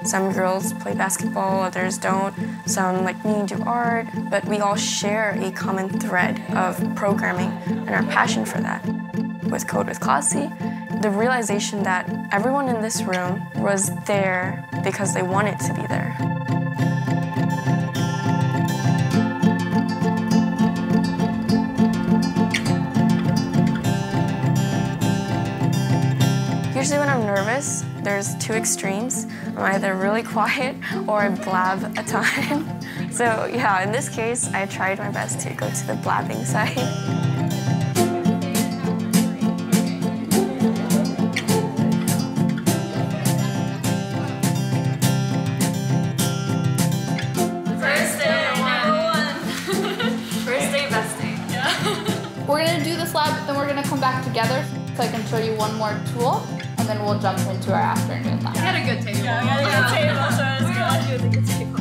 Some girls play basketball, others don't. Some, like me, do art, but we all share a common thread of programming and our passion for that. With Kode with Klossy, the realization that everyone in this room was there because they wanted to be there. Usually when I'm nervous, there's two extremes. I'm either really quiet or I blab a ton. So yeah, in this case, I tried my best to go to the blabbing side. First day, number one. First day, best day. Yeah. We're gonna do this lab, then we're gonna come back together so I can show you one more tool, and then we'll jump into our afternoon lab. We had a good table. Yeah, we had a good table, so it was good. We had a good table.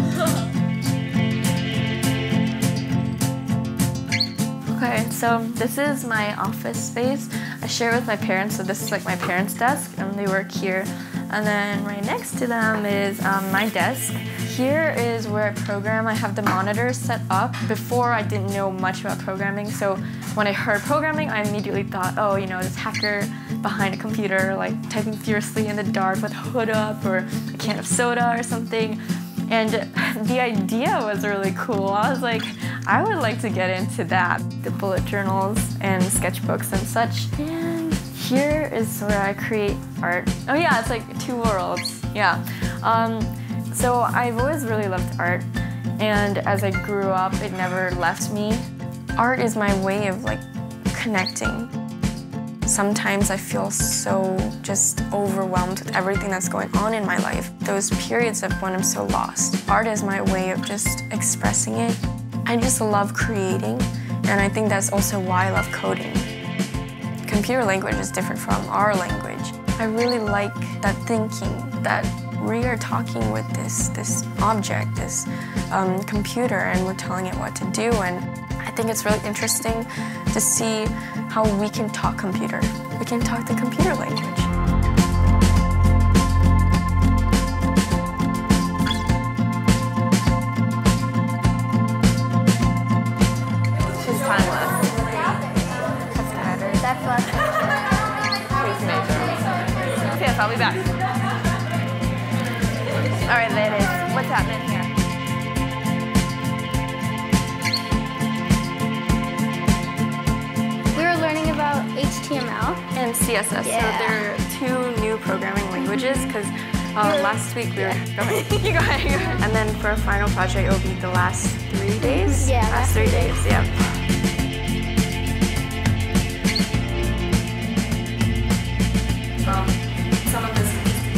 Okay, so this is my office space. I share with my parents, so this is like my parents' desk, and they work here. And then right next to them is my desk. Here is where I program. I have the monitors set up. Before, I didn't know much about programming, so when I heard programming, I immediately thought, oh, you know, this hacker behind a computer, like typing fiercely in the dark with a hood up or a can of soda or something. And the idea was really cool. I was like, I would like to get into that. The bullet journals and sketchbooks and such. And here is where I create art. Oh yeah, it's like two worlds, yeah. So I've always really loved art, and as I grew up, it never left me. Art is my way of like connecting. Sometimes I feel so just overwhelmed with everything that's going on in my life. Those periods of when I'm so lost. Art is my way of just expressing it. I just love creating, and I think that's also why I love coding. Computer language is different from our language. I really like that thinking, that we are talking with this object, this computer, and we're telling it what to do. And I think it's really interesting to see how we can talk computer. We can talk the computer language. She's timeless. That's what. Please major. Yes, I'll be back. All right, ladies, what's happening here? We were learning about HTML. And CSS, Yeah. so there are two new programming languages, because last week we were, go ahead. You go ahead, you go ahead. And then for our final project, it will be the last 3 days? Yeah, last 3 days, yeah. Some of this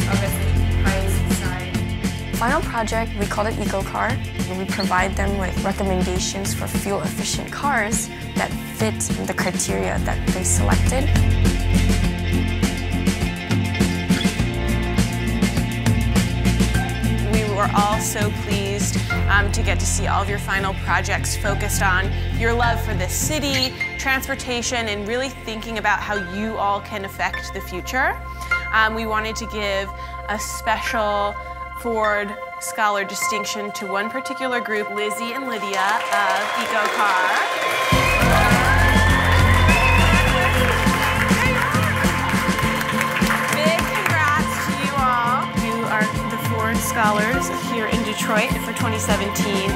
obviously hides inside. Final project, we called it EcoCar. We provide them with recommendations for fuel-efficient cars that fit the criteria that they selected. We were all so pleased to get to see all of your final projects focused on your love for the city, transportation, and really thinking about how you all can affect the future. We wanted to give a special Ford Scholar distinction to one particular group, Lizzie and Lydia of EcoCar. Big congrats to you all. You are the Ford Scholars here in Detroit for 2017.